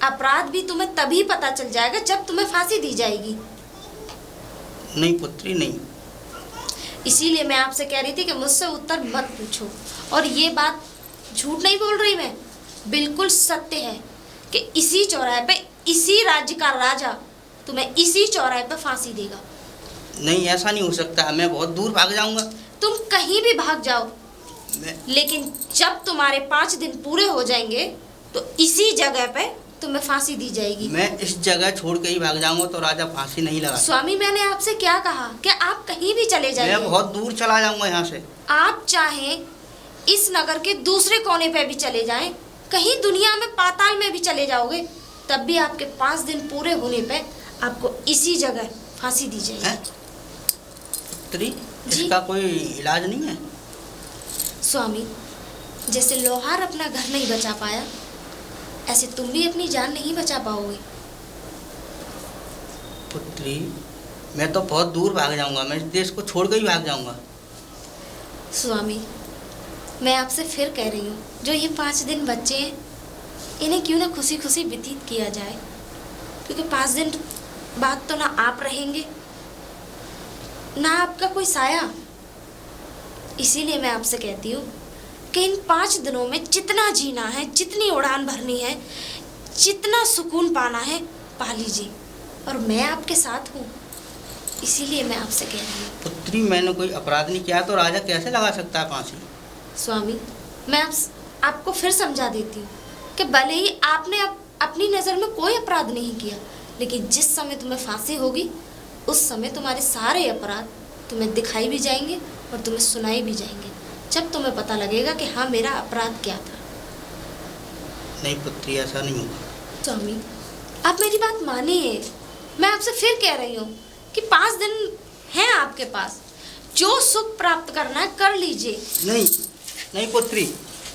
अपराध भी तुम्हें तभी पता चल जाएगा जब तुम्हें फांसी दी जाएगी। नहीं पुत्री, नहीं। इसीलिए मैं आपसे कह रही थी कि मुझसे उत्तर मत पूछो। और ये बात झूठ नहीं बोल रही मैं, बिल्कुल सत्य है कि इसी चौराहे पे इसी राज्य का राजा तुम्हें इसी चौराहे पे फांसी देगा। नहीं, ऐसा नहीं हो सकता है। मैं बहुत दूर भाग जाऊंगा। तुम कहीं भी भाग जाओ, मैं लेकिन जब तुम्हारे 5 दिन पूरे हो जाएंगे तो इसी जगह पे तुम्हें फांसी दी जाएगी। मैं इस जगह छोड़ के ही भाग जाऊंगा तो राजा फांसी नहीं लगा। स्वामी, मैंने आपसे क्या कहा कि आप कहीं भी चले जाइए। मैं बहुत दूर चला जाऊंगा यहाँ से। आप चाहें इस नगर के दूसरे कोने पे भी चले जाएं, कहीं दुनिया में पाताल में भी चले जाओगे, तब भी आपके 5 दिन पूरे होने पे आपको इसी जगह फांसी दी जाएगी। हैं? पुत्री, जी? इसका कोई इलाज नहीं है? स्वामी, जैसे लोहार अपना घर नहीं बचा पाया, ऐसे तुम भी अपनी जान नहीं बचा पाओगे। पुत्री, मैं तो बहुत दूर भाग जाऊंगा। मैं इस देश को छोड़ के ही भाग जाऊंगा। स्वामी, मैं आपसे फिर कह रही हूँ, जो ये 5 दिन बच्चे हैं, इन्हें क्यों ना खुशी खुशी व्यतीत किया जाए, क्योंकि 5 दिन बाद तो ना आप रहेंगे ना आपका कोई साया। इसीलिए मैं आपसे कहती हूँ कि इन 5 दिनों में जितना जीना है, जितनी उड़ान भरनी है, जितना सुकून पाना है, पा लीजिए। और मैं आपके साथ हूँ, इसीलिए मैं आपसे कह रही हूँ। पुत्री, मैंने कोई अपराध नहीं किया तो राजा कैसे लगा सकता है फांसी? स्वामी, मैं आपको फिर समझा देती हूँ कि भले ही आपने अपनी नज़र में कोई अपराध नहीं किया, लेकिन जिस समय तुम्हें फांसी होगी उस समय तुम्हारे सारे अपराध तुम्हें दिखाई भी जाएंगे और तुम्हें सुनाई भी जाएंगे, जब तुम्हें पता लगेगा कि हाँ, मेरा अपराध क्या था। नहीं पुत्री, ऐसा नहीं होगा। स्वामी, आप मेरी बात मानिए। मैं आपसे फिर कह रही हूँ कि 5 दिन हैं आपके पास, जो सुख प्राप्त करना है कर लीजिए। नहीं नहीं पुत्री,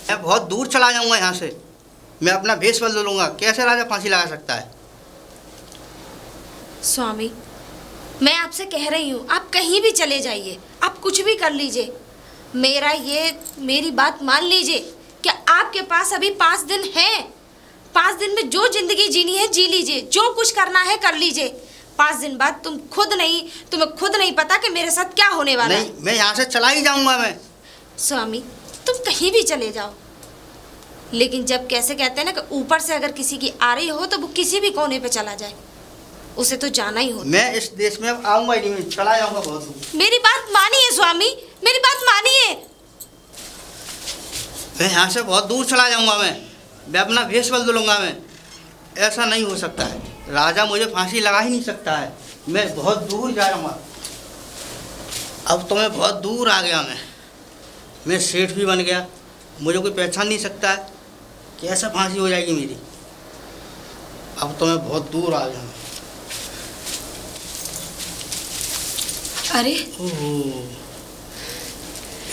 मैं बहुत दूर चला जाऊंगा यहाँ से। मैं अपना भेष बदल लूंगा। कैसे राजा फांसी लगा सकता है? स्वामी, मैं आपसे कह रही हूँ, आप कहीं भी चले जाइए, आप कुछ भी कर लीजिए, मेरी बात मान लीजिए कि आपके पास अभी 5 दिन हैं। 5 दिन में जो जिंदगी जीनी है जी लीजिए, जो कुछ करना है कर लीजिए। 5 दिन बाद तुम्हें खुद नहीं पता कि मेरे साथ क्या होने वाला है। नहीं, मैं यहाँ से चला ही जाऊंगा। मैं स्वामी, तुम कहीं भी चले जाओ, लेकिन जब कैसे कहते हैं ना कि ऊपर से अगर किसी की आ रही हो तो वो किसी भी कोने पे चला जाए, उसे तो जाना ही होता। मैं इस देश में अब आऊंगा ही नहीं। मैं चला जाऊंगा बहुत दूर। मेरी बात मानिए स्वामी, मेरी बात मानिए। मैं यहाँ से बहुत दूर चला जाऊंगा। मैं अपना भेष बदल लूंगा। मैं ऐसा नहीं हो सकता है। राजा मुझे फांसी लगा ही नहीं सकता है। मैं बहुत दूर जा रहा। अब तो मैं बहुत दूर आ गया। मैं सेठ भी बन गया। मुझे कोई पहचान नहीं सकता है। कैसे फांसी हो जाएगी मेरी? अब तो मैं बहुत दूर आ गया। अरे, ओहो,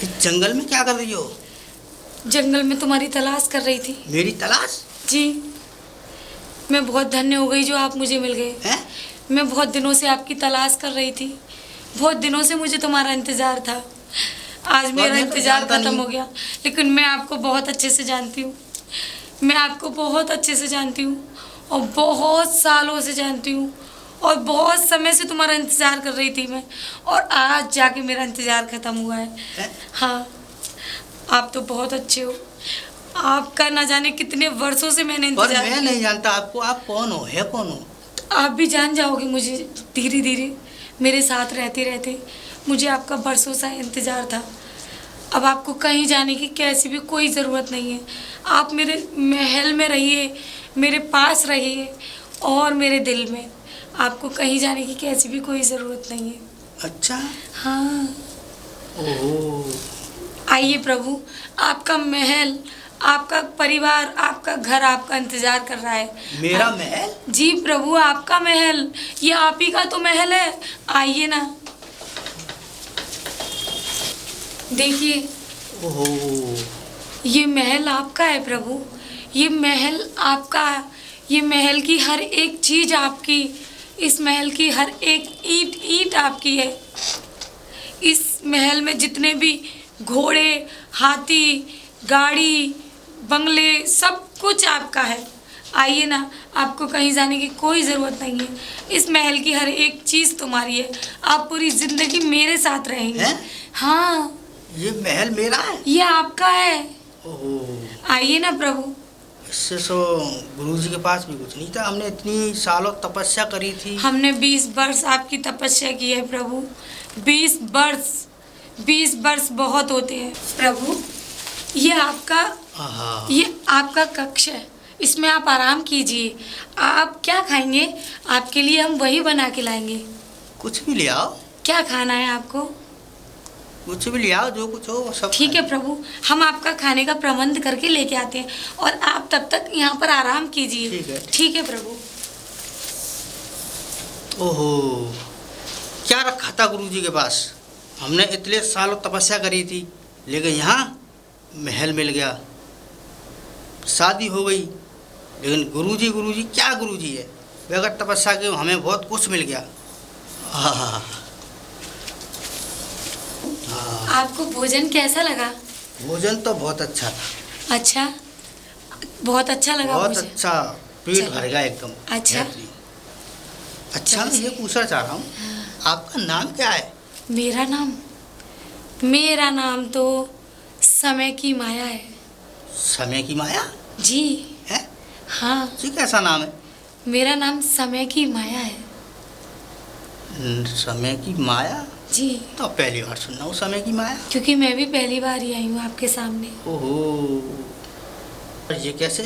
इस जंगल में क्या कर रही हो? जंगल में तुम्हारी तलाश कर रही थी। मेरी तलाश? जी, मैं बहुत धन्य हो गई जो आप मुझे मिल गए। हैं? मैं बहुत दिनों से आपकी तलाश कर रही थी। बहुत दिनों से मुझे तुम्हारा इंतज़ार था। आज मेरा इंतज़ार ख़त्म हो गया, लेकिन मैं आपको बहुत अच्छे से जानती हूँ। मैं आपको बहुत अच्छे से जानती हूँ और बहुत सालों से जानती हूँ और बहुत समय से तुम्हारा इंतज़ार कर रही थी मैं, और आज जाके मेरा इंतज़ार ख़त्म हुआ है। हाँ, आप तो बहुत अच्छे हो। आपका ना जाने कितने वर्षों से मैंने पर इंतजार मैं किया। नहीं जानता आपको, आप कौन हो, है कौन हो? आप भी जान जाओगे मुझे धीरे धीरे। मेरे साथ रहते रहते मुझे आपका बरसों सा इंतज़ार था। अब आपको कहीं जाने की कैसी भी कोई ज़रूरत नहीं है। आप मेरे महल में रहिए, मेरे पास रहिए और मेरे दिल में। आपको कहीं जाने की कैसी भी कोई ज़रूरत नहीं है। अच्छा। हाँ, ओह, आइए प्रभु, आपका महल, आपका परिवार, आपका घर आपका इंतजार कर रहा है। मेरा महल? जी प्रभु, आपका महल, ये आप ही का तो महल है। आइए ना, देखिए ओह, ये महल आपका है प्रभु। ये महल आपका, ये महल की हर एक चीज आपकी, इस महल की हर एक ईंट ईंट आपकी है। इस महल में जितने भी घोड़े, हाथी, गाड़ी, बंगले, सब कुछ आपका है। आइए ना, आपको कहीं जाने की कोई ज़रूरत नहीं है। इस महल की हर एक चीज़ तुम्हारी है। आप पूरी ज़िंदगी मेरे साथ रहेंगे। हैं? हाँ, ये महल मेरा है? ये आपका है। ओह, आइए ना प्रभु। इससे तो गुरुजी के पास भी कुछ नहीं था। हमने इतनी सालों तपस्या करी थी। हमने 20 वर्ष आपकी तपस्या की है प्रभु। 20 वर्ष, 20 वर्ष बहुत होते हैं प्रभु। ये आपका, आहा, ये आपका कक्ष है। इसमें आप आराम कीजिए। आप क्या खाएंगे? आपके लिए हम वही बना के लाएंगे। कुछ भी ले आओ। क्या खाना है आपको? कुछ भी ले आओ, जो कुछ हो वो सब ठीक है प्रभु, हम आपका खाने का प्रबंध करके लेके आते हैं और आप तब तक यहाँ पर आराम कीजिए। ठीक है। ठीक है प्रभु। ओहो, क्या रखा था गुरुजी के पास? हमने इतने सालों तपस्या करी थी, लेकिन यहाँ महल मिल गया, शादी हो गई, लेकिन गुरुजी क्या गुरुजी है? बगैर तपस्या के हमें बहुत कुछ मिल गया। हाँ, आपको भोजन कैसा लगा? भोजन तो बहुत अच्छा था। अच्छा, बहुत अच्छा लगा बहुत भोजन? अच्छा, पेट चलो। भर गया एकदम। अच्छा। बेहतरीन। अच्छा, मैं चलो। ये पूछना चाह रहा हूँ, आपका नाम क्या है? मेरा नाम तो समय की माया है। समय की माया जी है? हाँ, जी, कैसा नाम है? मेरा नाम समय की माया है। समय की माया? जी, तो पहली बार सुन रहा हूँ समय की माया। क्योंकि मैं भी पहली बार ही आई हूँ आपके सामने। ओहो, पर ये कैसे?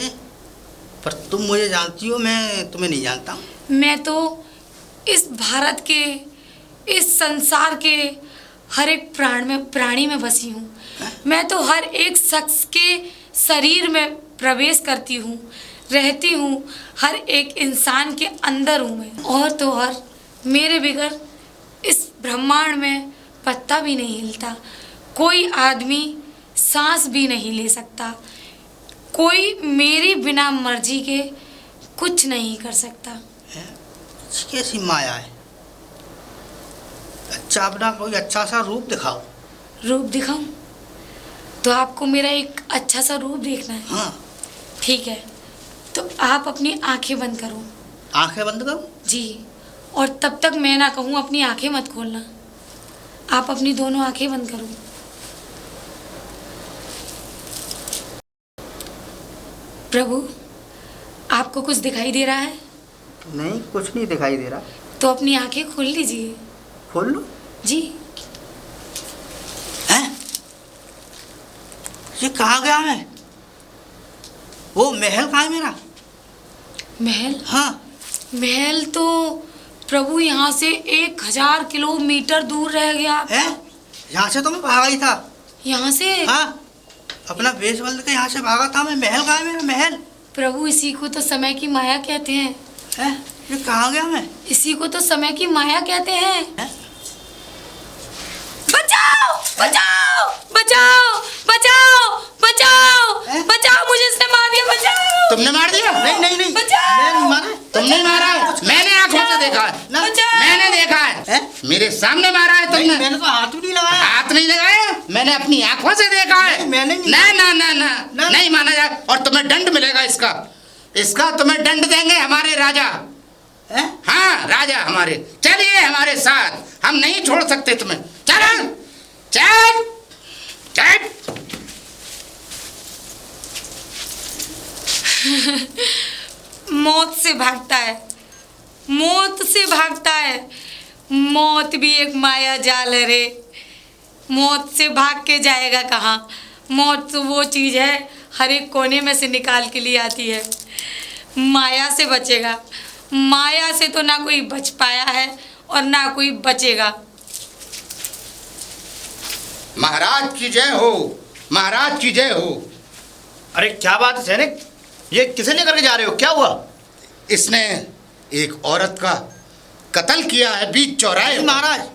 पर तुम मुझे जानती हो, मैं तुम्हें नहीं जानता हूँ। मैं तो इस भारत के, इस संसार के हर एक प्राणी में बसी हूँ। मैं तो हर एक शख्स के शरीर में प्रवेश करती हूँ, रहती हूँ। हर एक इंसान के अंदर हूँ मैं। और तो और मेरे बगैर इस ब्रह्मांड में पत्ता भी नहीं हिलता। कोई आदमी सांस भी नहीं ले सकता। कोई मेरी बिना मर्जी के कुछ नहीं कर सकता। कैसी माया है? अच्छा, अपना कोई अच्छा सा रूप दिखाओ। रूप दिखाऊं? तो आपको मेरा एक अच्छा सा रूप देखना है? हाँ। ठीक है, तो आप अपनी आंखें बंद करो। आंखें बंद करो? जी, और तब तक मैं ना कहूँ अपनी आंखें मत खोलना। आप अपनी दोनों आंखें बंद करो। प्रभु, आपको कुछ दिखाई दे रहा है? नहीं, कुछ नहीं दिखाई दे रहा। तो अपनी आंखें खोल लीजिए। खोल लो। जी। हैं? ये कहाँ गया मैं? वो महल कहाँ है मेरा? महल? हाँ। महल तो प्रभु यहाँ से 1000 किलोमीटर दूर रह गया। है? यहाँ से तो मैं भागा ही था। यहाँ से? हाँ, अपना वेश बदल के यहाँ से भागा था मैं। महल कहाँ है मेरा? महल? प्रभु, इसी को तो समय की माया कहते हैं। है? ये कहाँ गया मैं? इसी को तो समय की माया कहते हैं। है? बचाओ! बचाओ! बचाओ! बचाओ! बचाओ! हैं? बचाओ! मुझे इसने मार दिया, बचाओ! तुमने मार दिया? नहीं नहीं नहीं, बचाओ! मैं नहीं मारा। तुमने मारा है? मैंने आंखों से देखा है। ना, बचाओ! मैंने देखा है। हैं? मेरे सामने मारा है नहीं, तुमने। मैंने तो हाथ भी नहीं लगाया। हाथ नहीं लगाया, मैंने अपनी आंखों से देखा है। नहीं, मैंने नहीं। ना ना ना ना, ना। नहीं माना जाए। और तुम्हें दंड मिलेगा इसका। इसका तुम्हें दंड देंगे हमारे राजा। हैं? हाँ, राजा हमारे। चलिए हमारे साथ, हम नहीं छोड़ सकते तुम्हें। चलो, चल चल। से भागता है, मौत से भागता है। मौत भी एक माया जाल है रे। मौत से भाग के जाएगा कहाँ? मौत तो वो चीज़ है हर एक कोने में से निकाल के लिए आती है। माया से बचेगा। माया से तो ना कोई बच पाया है और ना कोई बचेगा। महाराज की जय हो, महाराज की जय हो। अरे क्या बात है सैनिक, ये किसे लेकर के जा रहे हो? क्या हुआ? इसने एक औरत का कत्ल किया है बीच चौराहे पर। महाराज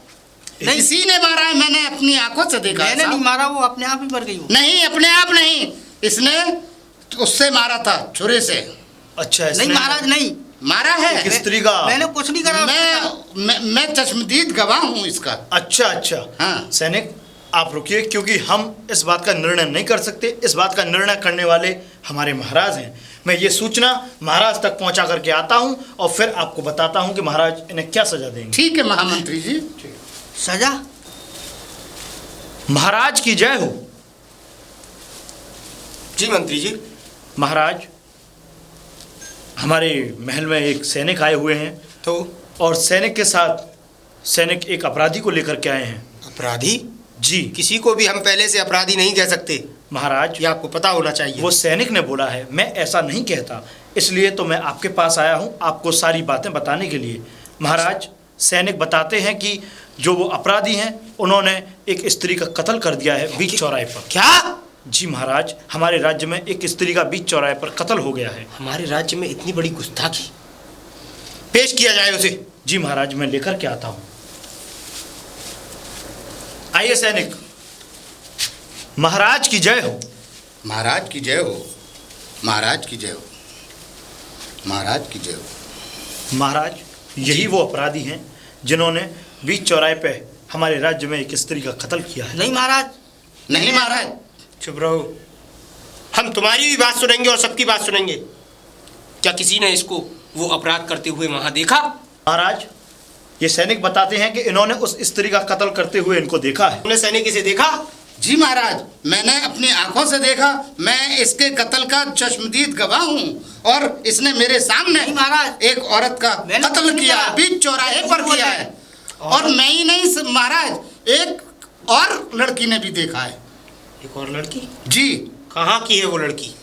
नहीं, इसी ने मारा है, मैंने अपनी आंखों से देखा है मैंने नहीं साहब। मारा, वो अपने आप ही मर गई। वो नहीं, अपने आप नहीं, इसने उससे मारा था, छुरे से। अच्छा नहीं इसने महाराज नहीं, मारा है। किस स्त्री का? मैंने कुछ नहीं करा। मैं चश्मदीद गवाह हूँ इसका। अच्छा अच्छा। हाँ। सैनिक आप रुकिए, क्योंकि हम इस बात का निर्णय नहीं कर सकते। इस बात का निर्णय करने वाले हमारे महाराज हैं। मैं ये सूचना महाराज तक पहुंचा करके आता हूं और फिर आपको बताता हूं कि महाराज इन्हें क्या सजा देंगे। ठीक है महामंत्री जी। सजा? महाराज की जय हो। जी मंत्री जी। महाराज, हमारे महल में एक सैनिक आए हुए हैं, तो और सैनिक के साथ सैनिक एक अपराधी को लेकर के आए हैं। अपराधी? जी किसी को भी हम पहले से अपराधी नहीं कह सकते, महाराज। ये आपको पता होना चाहिए। वो सैनिक ने बोला है, मैं ऐसा नहीं कहता, इसलिए तो मैं आपके पास आया हूँ आपको सारी बातें बताने के लिए। महाराज, सैनिक बताते हैं कि जो वो अपराधी हैं उन्होंने एक स्त्री का कत्ल कर दिया है बीच चौराहे पर। क्या? जी महाराज, हमारे राज्य में एक स्त्री का बीच चौराहे पर कत्ल हो गया है। हमारे राज्य में इतनी बड़ी गुस्ताखी! पेश किया जाए उसे। जी महाराज, मैं लेकर के आता हूँ। आइए सैनिक। महाराज की जय हो। महाराज की जय हो, महाराज की जय हो, महाराज की जय हो। महाराज, यही वो अपराधी हैं जिन्होंने बीच चौराहे पे हमारे राज्य में एक स्त्री का कत्ल किया है। नहीं महाराज। नहीं महाराज। चुप रहो, हम तुम्हारी भी बात सुनेंगे और सबकी बात सुनेंगे। क्या किसी ने इसको वो अपराध करते हुए वहां देखा? महाराज, ये सैनिक बताते हैं कि इन्होंने उस स्त्री का कत्ल करते हुए इनको देखा है। तुमने सैनिक इसे देखा? जी महाराज, मैंने अपनी आंखों से देखा। मैं इसके कत्ल का चश्मदीद गवाह हूँ और इसने मेरे सामने नहीं महाराज, एक औरत का मैंने कत्ल कुछ नहीं किया, करा। बीच चौराहे पर किया है। और मैं ही नहीं महाराज, एक और लड़की ने भी देखा है। एक और लड़की? जी। कहाँ की है वो लड़की?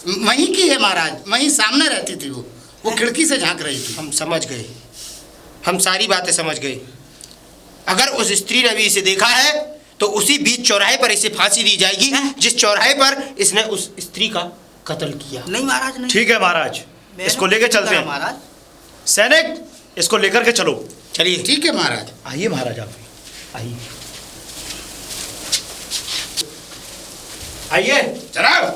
वहीं की है महाराज, वहीं सामने रहती थी। वो खिड़की से झांक रही थी। हम समझ गए, हम सारी बातें समझ गए। अगर उस स्त्री ने भी इसे देखा है तो उसी बीच चौराहे पर इसे फांसी दी जाएगी जिस चौराहे पर इसने उस स्त्री का कत्ल किया। नहीं महाराज नहीं। ठीक है महाराज, इसको लेके चलते हैं। महाराज सैनिक, इसको लेकर के चलो। चलिए। ठीक है महाराज। आइए महाराज, आप आइए। आइए चलाओ।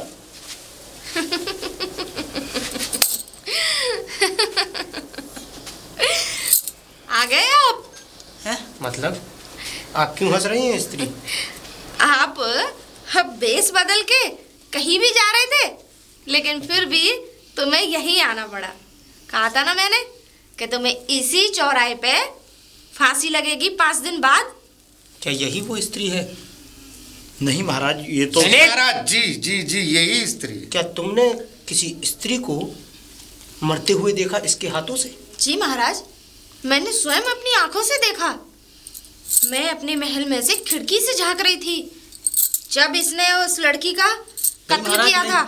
आ गए आप? मतलब आप क्यों हंस रही हैं स्त्री? आप बेस बदल के कहीं भी जा रहे थे, लेकिन फिर भी तुम्हें यहीं आना पड़ा। कहा था ना मैंने कि तुम्हें इसी चौराहे पे फांसी लगेगी 5 दिन बाद। क्या यही वो स्त्री है? नहीं महाराज, ये तो महाराज जी जी जी, यही स्त्री। क्या तुमने किसी स्त्री को मरते हुए देखा इसके हाथों से? जी महाराज, मैंने स्वयं अपनी आंखों से देखा। मैं अपने महल में से खिड़की से झांक रही थी जब इसने उस लड़की का कत्ल महाराज, किया था।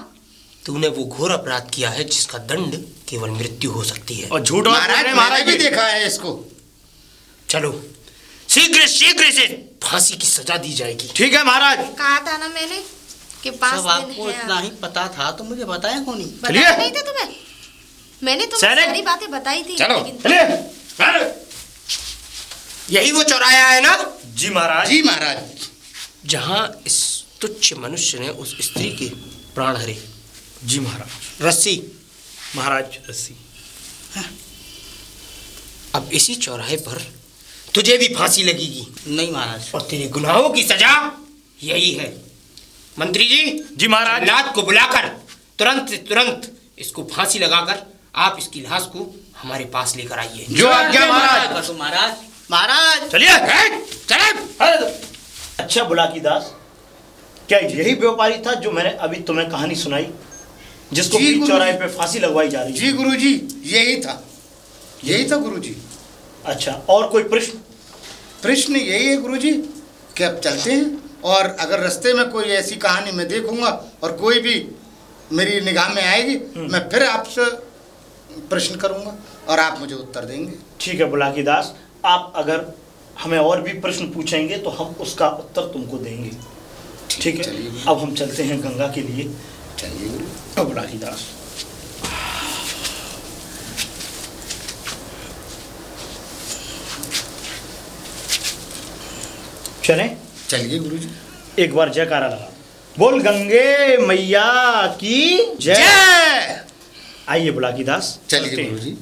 तूने वो घोर अपराध किया है जिसका दंड केवल मृत्यु हो सकती है। और झूठ महाराज, मैंने भी देखा है इसको। चलो, शीघ्र शीघ्र इसे फांसी की सजा दी जाएगी। ठीक है महाराज। कहा था ना मैंने कि 5 सब दिन आपको है। इतना ही पता था तो मुझे बताया क्यों नहीं? चलिए। बताया नहीं था तुम्हें? मैंने तुम्हें सैनिक, सारी बातें बताई थी। चलो, लेकिन चलिए। यही वो चौराहा है ना जी महाराज। जी महाराज। जहां इस तुच्छ मनुष्य ने उस स्त्री के प्राण हरे? जी महाराज। रस्सी? महाराज रस्सी। अब इसी चौराहे पर तुझे भी फांसी लगेगी नहीं महाराज। और तेरे गुनाहों की सजा यही है। मंत्री जी, जी महाराज। लाद को बुलाकर तुरंत से तुरंत इसको फांसी लगाकर आप इसकी लाश को हमारे पास लेकर आइए। जो आज्ञा महाराज। तो महाराज, महाराज चलिए। चले। अच्छा बुलाकी दास, क्या यही व्यापारी था जो मैंने अभी तुम्हें कहानी सुनाई? जिसको जी, बीच गुरुजी। चौराहे पे फांसी लगवाई जा रही है। जी गुरुजी, यही था गुरुजी। अच्छा, और कोई प्रश्न? प्रश्न यही है गुरुजी कि अब चलते हैं, और अगर रास्ते में कोई ऐसी कहानी मैं देखूंगा और कोई भी मेरी निगाह में आएगी, मैं फिर आपसे प्रश्न करूंगा और आप मुझे उत्तर देंगे। ठीक है बुलाकी दास, आप अगर हमें और भी प्रश्न पूछेंगे तो हम उसका उत्तर तुमको देंगे। ठीक है, चलिए। अब हम चलते हैं गंगा के लिए। चलिए गुरु। अब बुलाकी दास, चलें? चलिए गुरुजी। एक बार जयकारा लगा, बोल गंगे मैया की जय। जय। आइए बुलाकी दास, चलिए चलते हैं। गुरुजी।